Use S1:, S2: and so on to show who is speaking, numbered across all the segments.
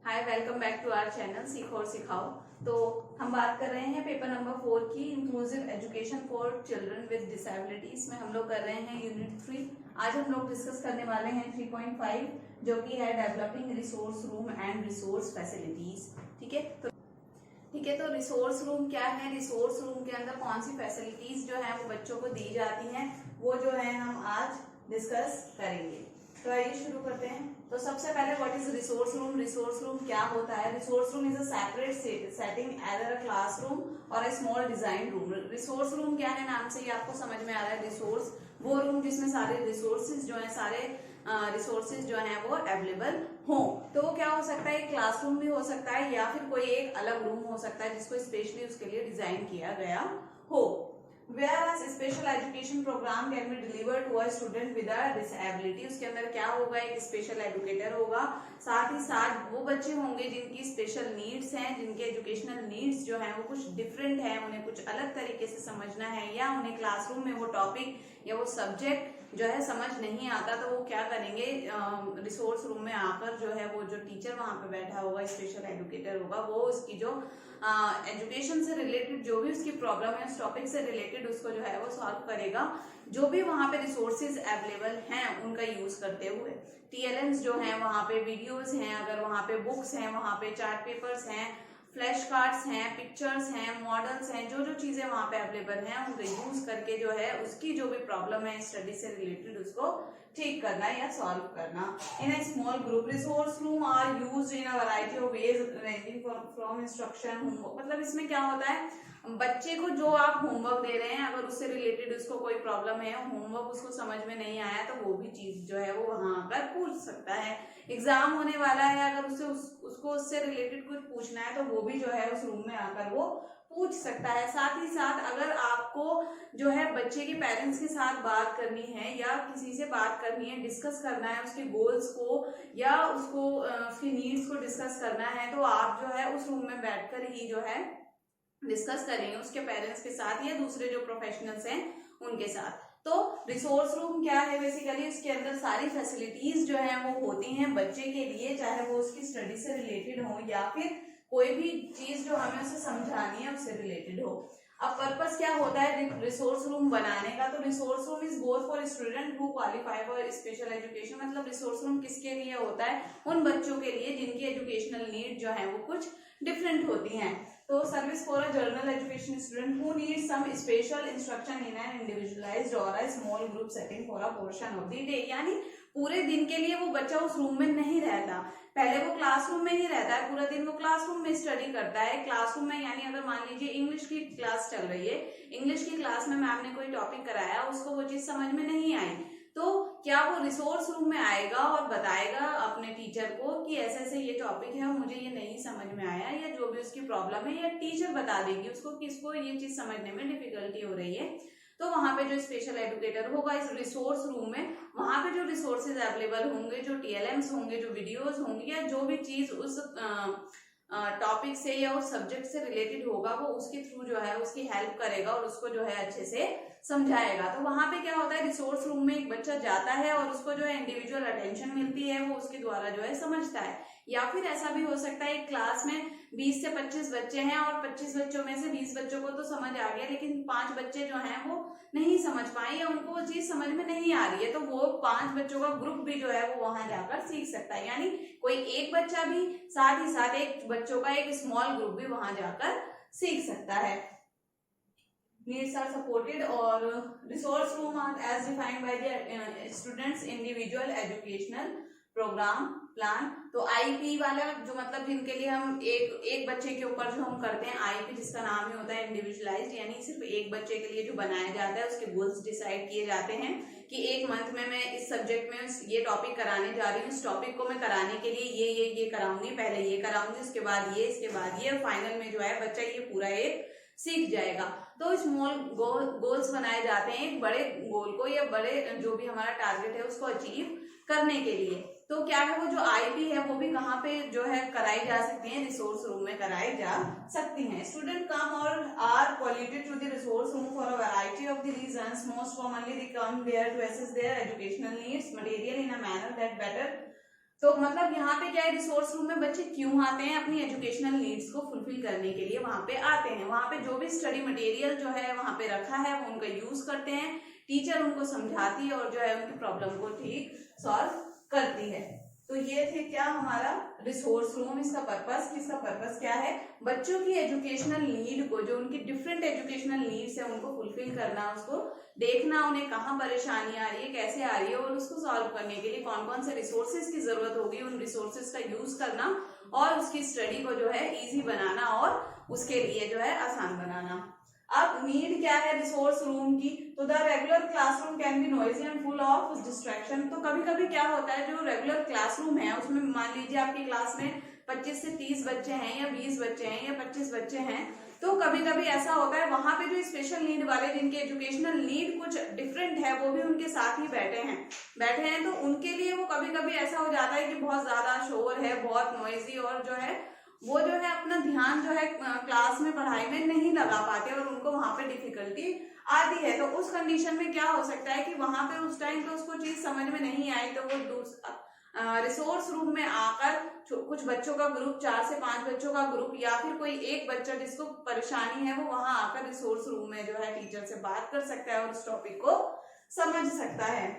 S1: Hi, welcome back to our channel सीखो और सिखाओ। तो हम बात कर रहे हैं पेपर नंबर 4 की inclusive education for children with disabilities में। हम लोग कर रहे हैं यूनिट 3। आज हम लोग डिस्कस करने वाले हैं 3.5 जो कि है developing resource room and resource facilities. ठीक है, तो रिसोर्स रूम क्या है, रिसोर्स रूम के अंदर कौन सी फैसिलिटीज जो है वो बच्चों को दी जाती हैं, वो जो है हम आज डिस्कस करेंगे। तो आइए शुरू करते हैं। तो सबसे पहले what is resource room. Resource room क्या होता है? Resource room is a separate setting either a classroom और a small design room. Resource room क्या है, नाम से ही आपको समझ में आ रहा है। रिसोर्स वो रूम जिसमें सारे रिसोर्सेज जो है, सारे रिसोर्सेज जो है वो अवेलेबल हो। तो वो क्या हो सकता है, एक क्लासरूम भी हो सकता है या फिर कोई एक अलग रूम हो सकता है जिसको स्पेशली उसके लिए डिजाइन किया गया हो। Whereas special education program can be delivered to a student with a disability। उसके अंदर क्या होगा, एक स्पेशल एजुकेटर होगा, साथ ही साथ वो बच्चे होंगे जिनकी स्पेशल नीड्स हैं, जिनके एजुकेशनल नीड्स जो हैं वो कुछ डिफरेंट है, उन्हें कुछ अलग तरीके से समझना है या उन्हें क्लासरूम में वो टॉपिक या वो सब्जेक्ट जो है समझ नहीं आता, तो वो क्या करेंगे, रिसोर्स रूम में आकर जो है वो जो टीचर वहां पे बैठा होगा, स्पेशल एजुकेटर होगा, वो उसकी जो एजुकेशन से रिलेटेड जो भी उसकी प्रॉब्लम है, उस टॉपिक से रिलेटेड उसको जो है वो सॉल्व करेगा, जो भी वहां पे रिसोर्सेज अवेलेबल हैं उनका यूज करते हुए। टीएलएम्स जो है वहां पे, वीडियोस हैं, अगर वहां पे बुक्स हैं, वहां पे चार्ट पेपर्स हैं, फ्लैश कार्ड्स हैं, पिक्चर्स हैं, मॉडल्स हैं, जो जो चीजें वहां पे अवेलेबल हैं उनको यूज करके जो है उसकी जो भी प्रॉब्लम है स्टडी से रिलेटेड उसको ठीक करना या सॉल्व करना। In a small group resource room are used in a variety of ways ranging from instruction homework. मतलब इसमें क्या होता है, बच्चे को जो आप होमवर्क दे रहे हैं, अगर उससे रिलेटेड उसको कोई प्रॉब्लम है, होमवर्क उसको समझ में नहीं आया, तो वो भी चीज जो है वो वहां आकर पूछ सकता है। एग्जाम होने वाला है, अगर उसको उससे रिलेटेड कुछ पूछना है तो वो भी जो है उस रूम में आकर वो पूछ सकता है। साथ ही साथ अगर आपको जो है बच्चे के पेरेंट्स के साथ बात करनी है या किसी से बात करनी है, डिस्कस करना है उसके गोल्स को या उसको उसकी नीड्स को डिस्कस करना है, तो आप जो है उस रूम में बैठकर ही जो है डिस्कस करेंगे उसके पेरेंट्स के साथ या दूसरे जो प्रोफेशनल्स हैं उनके साथ। तो रिसोर्स रूम क्या है, बेसिकली उसके अंदर सारी फैसिलिटीज जो है वो होती हैं बच्चे के लिए, चाहे वो उसकी स्टडी से रिलेटेड हो या फिर कोई भी चीज जो हमें उसे समझानी है उससे रिलेटेड हो। अब पर्पस क्या होता है रिसोर्स रूम बनाने का? तो resource room is both for student who qualify for special education. मतलब रिसोर्स रूम किसके लिए होता है? उन बच्चों के लिए जिनकी एजुकेशनल नीड जो है वो कुछ डिफरेंट होती हैं। तो service for a general education student who need some special instruction in an individualized और a small group setting for a portion of the day. यानी पूरे दिन के लिए वो बच्चा उस रूम में नहीं रहता, पहले वो क्लासरूम में ही रहता है, पूरा दिन वो क्लासरूम में स्टडी करता है। क्लासरूम में यानी अगर मान लीजिए इंग्लिश की क्लास चल रही है, इंग्लिश की क्लास में मैम ने कोई टॉपिक कराया, उसको वो चीज समझ में नहीं आई, तो क्या वो रिसोर्स रूम में आएगा और बताएगा अपने टीचर को कि ऐसे ऐसे ये टॉपिक है और मुझे ये नहीं समझ में आया, या जो भी उसकी प्रॉब्लम है, या टीचर बता देगी उसको किसको ये चीज समझने में डिफिकल्टी हो रही है। तो वहां पे जो स्पेशल एजुकेटर होगा इस रिसोर्स रूम में, वहां पे जो रिसोर्सेज अवेलेबल होंगे, जो टीएलएम्स होंगे, जो वीडियोस होंगी, या जो भी चीज उस टॉपिक से या उस सब्जेक्ट से रिलेटेड होगा, वो उसके थ्रू जो है उसकी हेल्प करेगा और उसको जो है अच्छे से समझाएगा। तो वहां पे क्या होता है, रिसोर्स रूम में एक बच्चा जाता है और उसको जो है इंडिविजुअल अटेंशन मिलती है, वो उसके द्वारा जो है समझता है। या फिर ऐसा भी हो सकता है एक क्लास में 20 से 25 बच्चे हैं और 25 बच्चों में से 20 बच्चों को तो समझ आ गया, लेकिन 5 बच्चे जो हैं वो नहीं समझ पाए या उनको वो चीज समझ में नहीं आ रही है, तो वो 5 बच्चों का ग्रुप भी जो है वो वहां जाकर सीख सकता है। यानी कोई एक बच्चा भी, साथ ही साथ एक बच्चों का एक स्मॉल ग्रुप भी वहां जाकर सीख सकता है। Needs are supported or resource room are as defined by the students individual educational program plan। तो आईपी वाला जो मतलब जिनके लिए हम एक बच्चे के ऊपर जो हम करते हैं आईपी, जिसका नाम ही होता है इंडिविजुअलाइज्ड, यानी सिर्फ एक बच्चे के लिए जो बनाया जाता है, उसके गोल्स डिसाइड किए जाते हैं कि एक मंथ में मैं इस सब्जेक्ट में ये टॉपिक कराने जा रही हूँ, इस टॉपिक को मैं कराने के लिए ये कराऊंगी, पहले ये कराऊंगी, उसके बाद ये, इसके बाद ये, फाइनल में जो है बच्चा ये पूरा एक सीख जाएगा। तो स्मॉल गोल्स बनाए जाते हैं एक बड़े गोल को या बड़े जो भी हमारा टारगेट है उसको अचीव करने के लिए। तो क्या है, वो जो आईपी है वो भी कहाँ पे जो है कराई जा सकती है, रिसोर्स रूम में कराई जा सकती हैं। स्टूडेंट कम और are qualified to the resource room for a variety of the reasons. Most commonly they come there to assess their educational needs, material in a manner that better तो मतलब यहाँ पे क्या है, रिसोर्स रूम में बच्चे क्यों आते हैं, अपनी एजुकेशनल नीड्स को फुलफिल करने के लिए वहां पे आते हैं। वहां पे जो भी स्टडी मटेरियल जो है वहां पे रखा है वो उनका यूज करते हैं, टीचर उनको समझाती है और जो है उनकी प्रॉब्लम को ठीक सॉल्व करती है। तो ये थे क्या हमारा रिसोर्स रूम। इसका पर्पस क्या है, बच्चों की एजुकेशनल नीड को, जो उनकी डिफरेंट एजुकेशनल नीड्स है उनको फुलफिल करना, उसको देखना, उन्हें कहाँ परेशानी आ रही है, कैसे आ रही है, और उसको सॉल्व करने के लिए कौन कौन से रिसोर्सेज की जरूरत होगी, उन रिसोर्सेज का यूज करना और उसकी स्टडी को जो है इजी बनाना और उसके लिए जो है आसान बनाना। अब नीड क्या है रिसोर्स रूम की, तो the regular classroom can be noisy and full of distraction. तो कभी कभी क्या होता है, जो रेगुलर क्लासरूम है उसमें मान लीजिए आपकी क्लास में 25 से 30 बच्चे हैं या 20 बच्चे हैं या 25 बच्चे हैं, तो कभी कभी ऐसा होता है वहां पे जो स्पेशल नीड वाले, जिनके एजुकेशनल नीड कुछ डिफरेंट है, वो भी उनके साथ ही बैठे हैं, तो उनके लिए वो कभी कभी ऐसा हो जाता है कि बहुत ज्यादा शोर है, बहुत नॉइजी, और जो है वो जो है अपना ध्यान जो है क्लास में पढ़ाई में नहीं लगा पाते और उनको वहां पे डिफिकल्टी आती है। तो उस कंडीशन में क्या हो सकता है कि वहां पे उस टाइम पे उसको चीज समझ में नहीं आई, तो वो रिसोर्स रूम में आकर कुछ बच्चों का ग्रुप, 4 से 5 बच्चों का ग्रुप, या फिर कोई एक बच्चा जिसको परेशानी है, वो वहां आकर रिसोर्स रूम में जो है टीचर से बात कर सकता है और उस टॉपिक को समझ सकता है।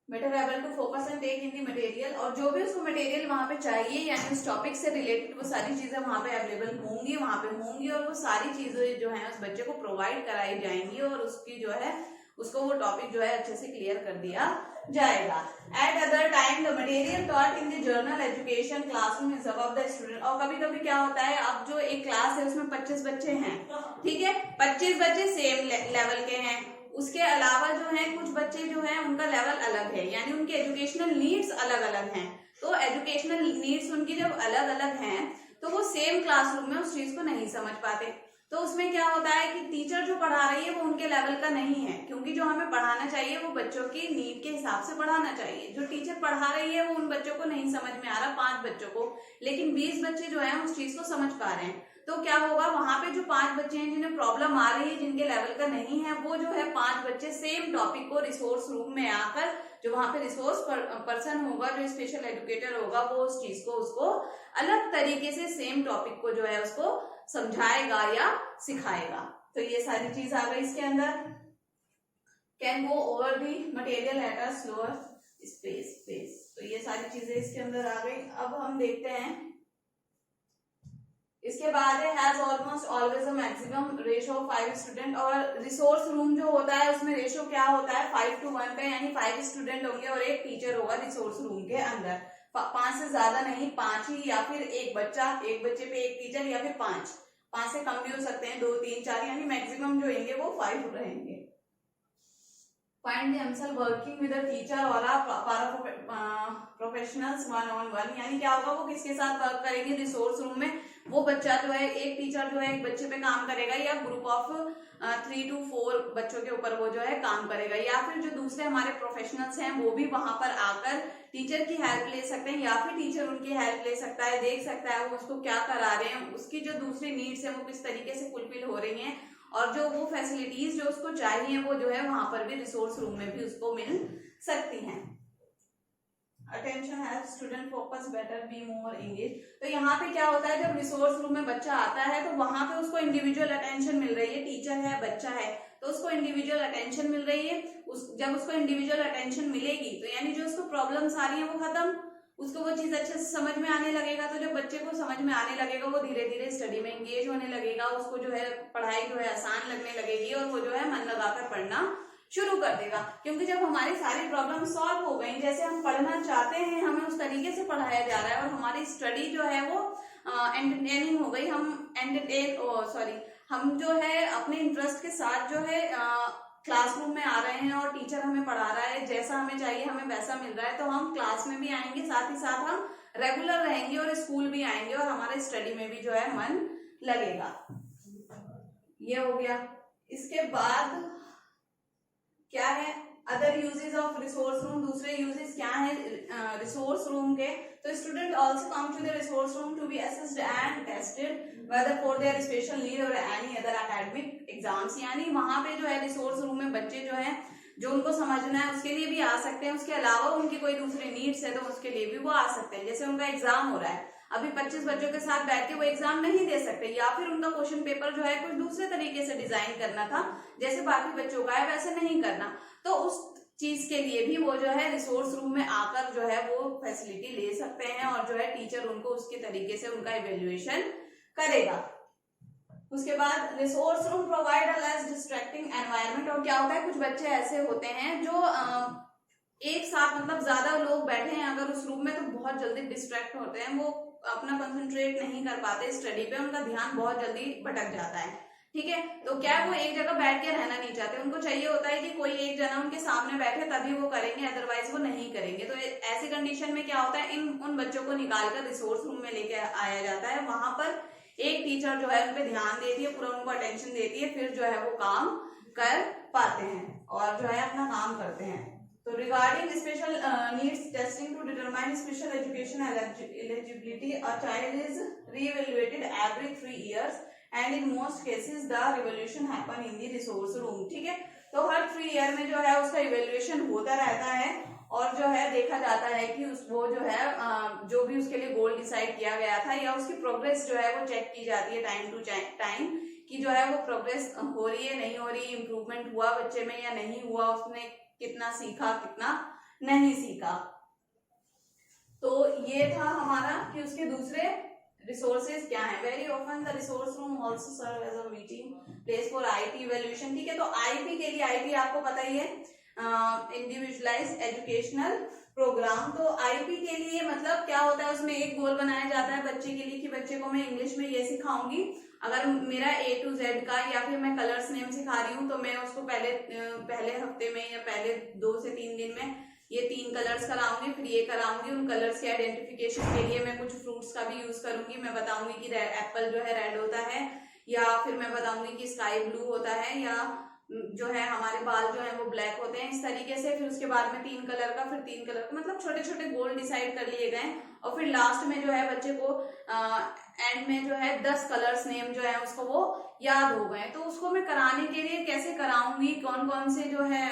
S1: Better able to focus and take in the material, और जो भी उसको मटेरियल वहां पे चाहिए यानी उस टॉपिक से रिलेटेड वो सारी चीजें वहां पे अवेलेबल होंगी, वहां पे होंगी, और वो सारी चीजें जो है उस बच्चे को प्रोवाइड कराई जाएंगी और उसकी जो है उसको वो टॉपिक जो है अच्छे से क्लियर कर दिया जाएगा। Eight other time the material taught in the journal education classroom is above the student. और कभी कभी क्या होता है, अब जो एक क्लास है उसमें 25 बच्चे हैं, ठीक है, 25 बच्चे सेम लेवल के हैं, उसके अलावा जो है कुछ बच्चे जो है उनका लेवल अलग है, यानी उनके एजुकेशनल नीड्स अलग अलग हैं। तो एजुकेशनल नीड्स उनकी जब अलग अलग हैं तो वो सेम क्लासरूम में उस चीज को नहीं समझ पाते। तो उसमें क्या होता है कि टीचर जो पढ़ा रही है वो उनके लेवल का नहीं है, क्योंकि जो हमें पढ़ाना चाहिए वो बच्चों की नीड के हिसाब से पढ़ाना चाहिए। जो टीचर पढ़ा रही है वो उन बच्चों को नहीं समझ में आ रहा, 5 बच्चों को, लेकिन 20 बच्चे जो है उस चीज को समझ पा रहे हैं। तो क्या होगा, वहां पे जो 5 बच्चे हैं जिन्हें प्रॉब्लम आ रही है, जिनके लेवल का नहीं है, वो जो है 5 बच्चे सेम टॉपिक को रिसोर्स रूम में आकर, जो वहां पे रिसोर्स पर्सन होगा, जो स्पेशल एजुकेटर होगा, वो उस चीज को उसको अलग तरीके से सेम टॉपिक को जो है उसको समझाएगा या सिखाएगा। तो ये सारी चीज आ गई इसके अंदर। Can go over the material at a slower space. तो ये सारी चीजें इसके अंदर आ गई। अब हम देखते हैं इसके बाद है has almost always a maximum ratio of 5 student. और रिसोर्स रूम जो होता है उसमें रेशियो क्या होता है, 5:1 का, यानी 5 स्टूडेंट होंगे और एक टीचर होगा रिसोर्स रूम के अंदर। 5 से ज्यादा नहीं, 5 ही, या फिर एक बच्चे पे एक टीचर, या फिर 5 से कम भी हो सकते हैं, 2, 3, 4, यानी मैक्सिमम जो होंगे वो 5 रहेंगे। Find themselves working with a teacher or a professionals one-on-one, यानी क्या होगा, वो किसके साथ वर्क करेंगे रिसोर्स रूम में, वो बच्चा जो है, एक टीचर जो है एक बच्चे पे काम करेगा, या ग्रुप ऑफ 3 to 4 बच्चों के ऊपर वो जो है काम करेगा, या फिर जो दूसरे हमारे प्रोफेशनल्स हैं वो भी वहां पर आकर टीचर की हेल्प ले सकते हैं, या फिर टीचर उनकी हेल्प ले सकता है, देख सकता है वो उसको क्या करा रहे हैं, उसकी जो दूसरी नीड्स है वो किस तरीके से फुलफिल हो रही हैं, और जो वो फैसिलिटीज जो उसको चाहिए वो जो है वहां पर भी रिसोर्स रूम में भी उसको मिल सकती हैं। Attention help student focus better be more engage. तो यहाँ पे क्या होता है, जब रिसोर्स रूम में बच्चा आता है तो वहां पे उसको इंडिविजुअल अटेंशन मिल रही है, टीचर है, बच्चा है, तो उसको इंडिविजुअल अटेंशन मिल रही है। जब उसको इंडिविजुअल अटेंशन मिलेगी तो यानी जो उसको प्रॉब्लम्स आ रही है वो खत्म, उसको वो चीज अच्छे से समझ में आने लगेगा। तो जब बच्चे को समझ में आने लगेगा वो धीरे धीरे स्टडी में एंगेज होने लगेगा, उसको जो है पढ़ाई जो है आसान लगने लगेगी और वो जो है मन लगाकर पढ़ना शुरू कर देगा। क्योंकि जब हमारी सारी प्रॉब्लम सॉल्व हो गई, जैसे हम पढ़ना चाहते हैं हमें उस तरीके से पढ़ाया जा रहा है और हमारी स्टडी जो है वो एंटरटेनिंग हो गई, हम जो है अपने इंटरेस्ट के साथ जो है क्लासरूम में आ रहे हैं और टीचर हमें पढ़ा रहा है, जैसा हमें चाहिए हमें वैसा मिल रहा है, तो हम क्लास में भी आएंगे, साथ ही साथ हम रेगुलर रहेंगे और स्कूल भी आएंगे और हमारे स्टडी में भी जो है मन लगेगा। ये हो गया। इसके बाद क्या है, other uses of resource room. दूसरे यूजेस क्या है रिसोर्स रूम के, तो student also come to the resource room to be assessed and tested whether for their special need or any other academic exams। यानी वहां पे जो है रिसोर्स रूम में बच्चे जो है जो उनको समझना है उसके लिए भी आ सकते हैं, उसके अलावा उनकी कोई दूसरी नीड्स है तो उसके लिए भी वो आ सकते हैं। जैसे उनका एग्जाम हो रहा है, अभी 25 बच्चों के साथ बैठ के वो एग्जाम नहीं दे सकते, या फिर उनका क्वेश्चन पेपर जो है कुछ दूसरे तरीके से डिजाइन करना था, जैसे बाकी बच्चों का है वैसे नहीं करना, तो उस चीज के लिए भी वो जो है रिसोर्स रूम में आकर जो है वो फैसिलिटी ले सकते हैं, और जो है टीचर उनको उसके तरीके से उनका इवेल्युएशन करेगा। उसके बाद resource room provide a less distracting environment. और क्या होता है, कुछ बच्चे ऐसे होते हैं जो एक साथ मतलब ज्यादा लोग बैठे हैं अगर उस रूम में, तो बहुत जल्दी डिस्ट्रैक्ट होते हैं, वो अपना कंसंट्रेट नहीं कर पाते स्टडी पे, उनका ध्यान बहुत जल्दी भटक जाता है। ठीक है, तो क्या वो एक जगह बैठ के रहना नहीं चाहते, उनको चाहिए होता है कि कोई एक जना उनके सामने बैठे तभी वो करेंगे, अदरवाइज वो नहीं करेंगे। तो ऐसी कंडीशन में क्या होता है, उन बच्चों को निकालकर रिसोर्स रूम में लेके आया जाता है। वहां पर एक टीचर जो है उन पे ध्यान देती है, पूरा उनको अटेंशन देती है, फिर जो है वो काम कर पाते हैं और जो है अपना काम करते हैं। तो regarding special needs testing to determine special education eligibility, a child is reevaluated every 3 years and in most cases the revolution happen in the resource room. ठीक है, तो हर 3 year में जो है उसका इवेल्युएशन होता रहता है, और जो है देखा जाता है कि वो जो है जो भी उसके लिए गोल डिसाइड किया गया था या उसकी प्रोग्रेस जो है वो चेक की जाती है टाइम टू टाइम, कि जो है वो प्रोग्रेस हो रही है नहीं हो रही, इम्प्रूवमेंट हुआ बच्चे में या नहीं हुआ, उसने कितना सीखा कितना नहीं सीखा। तो ये था हमारा कि उसके दूसरे रिसोर्सेज क्या है। Very often the resource room also serve as a meeting place for IP evaluation. ठीक है, तो आईपी के लिए, आईपी आपको पता ही है, इंडिविजुअलाइज्ड एजुकेशनल प्रोग्राम। तो आईपी के लिए मतलब क्या होता है, उसमें एक गोल बनाया जाता है बच्चे के लिए कि बच्चे को मैं इंग्लिश में ये सिखाऊंगी, अगर मेरा A to Z का या फिर मैं कलर्स नेम सिखा रही हूँ तो मैं उसको पहले हफ्ते में या पहले 2 से 3 दिन में ये 3 कलर्स कराऊंगी, फिर ये कराऊंगी। उन कलर्स के आइडेंटिफिकेशन के लिए मैं कुछ फ्रूट्स का भी यूज करूंगी, मैं बताऊंगी कि एप्पल जो है रेड होता है, या फिर मैं बताऊंगी कि स्काई ब्लू होता है, या जो है हमारे बाल जो है वो ब्लैक होते हैं, इस तरीके से। फिर उसके बाद में 3 कलर का, फिर 3 कलर का, मतलब छोटे छोटे गोल डिसाइड कर लिए गए, और फिर लास्ट में जो है बच्चे को एंड में जो है 10 कलर्स नेम जो है उसको वो याद हो गए। तो उसको मैं कराने के लिए कैसे कराऊंगी, कौन कौन से जो है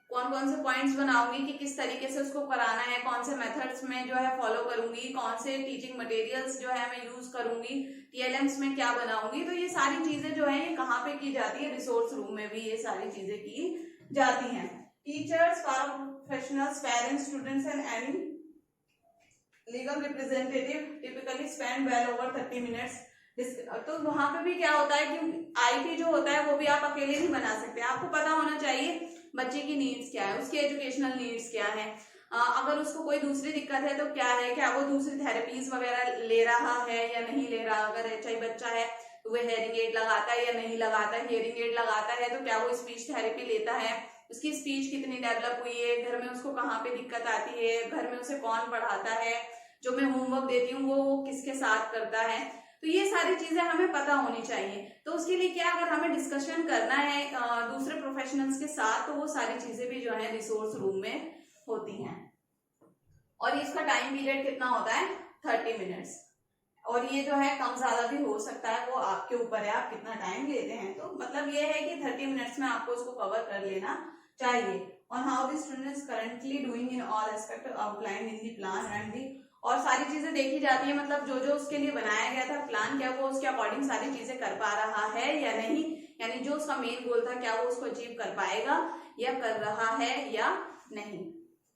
S1: कौन कौन से पॉइंट्स बनाऊंगी कि किस तरीके से उसको कराना है, कौन से मेथड्स में जो है फॉलो करूंगी, कौन से टीचिंग मटेरियल्स जो है मैं यूज करूंगी, टीएलएम्स में क्या बनाऊंगी, तो ये सारी चीजें जो है ये कहाँ पे की जाती है, रिसोर्स रूम में भी ये सारी चीजें की जाती हैं। Teachers, professionals, parents, students and any legal representative typically spend well over 30 minutes. तो वहां पे भी क्या होता है कि आईपी जो होता है वो भी आप अकेले नहीं बना सकते, आपको पता होना चाहिए बच्चे की नीड्स क्या है, उसकी एजुकेशनल नीड्स क्या है, अगर उसको कोई दूसरी दिक्कत है तो क्या है, क्या वो दूसरी थेरेपीज वगैरह ले रहा है या नहीं ले रहा, अगर एचआई बच्चा है तो वो हेयरिंग एड लगाता है या नहीं लगाता है, हेयरिंग एड लगाता है तो क्या वो स्पीच थेरेपी लेता है, उसकी स्पीच कितनी डेवलप हुई है, घर में उसको कहाँ पे दिक्कत आती है, घर में उसे कौन पढ़ाता है, जो मैं होमवर्क देती हूँ वो किसके साथ करता है, तो ये सारी चीजें हमें पता होनी चाहिए। तो उसके लिए क्या, अगर हमें डिस्कशन करना है दूसरे प्रोफेशनल्स के साथ, तो वो सारी चीजें भी जो है रिसोर्स रूम में होती हैं। और इसका टाइम पीरियड कितना होता है, 30 मिनट्स, और ये जो है कम ज्यादा भी हो सकता है, वो आपके ऊपर है आप कितना टाइम लेते हैं। तो मतलब ये है कि 30 मिनट्स में आपको उसको कवर कर लेना चाहिए। On how the student is currently doing in all aspect outline in the plan and the, और सारी चीजें देखी जाती है, मतलब जो जो उसके लिए बनाया गया था प्लान, क्या वो उसके अकॉर्डिंग सारी चीजें कर पा रहा है या नहीं, यानी जो उसका मेन गोल था क्या वो उसको अचीव कर पाएगा या कर रहा है या नहीं।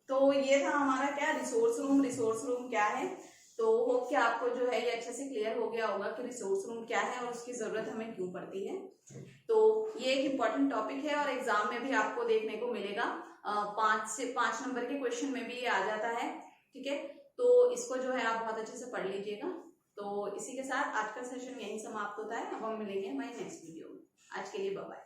S1: तो ये था हमारा क्या, रिसोर्स रूम। रिसोर्स रूम क्या है, तो होप कि आपको जो है ये अच्छे से क्लियर हो गया होगा कि रिसोर्स रूम क्या है और उसकी जरूरत हमें क्यों पड़ती है। तो ये एक इम्पॉर्टेंट टॉपिक है और एग्जाम में भी आपको देखने को मिलेगा, 5 से 5 नंबर के क्वेश्चन में भी ये आ जाता है। ठीक है, तो इसको जो है आप बहुत अच्छे से पढ़ लीजिएगा। तो इसी के साथ आज का सेशन यहीं समाप्त होता है। अब हम मिलेंगे हमारे नेक्स्ट वीडियो में। आज के लिए बाय बाय।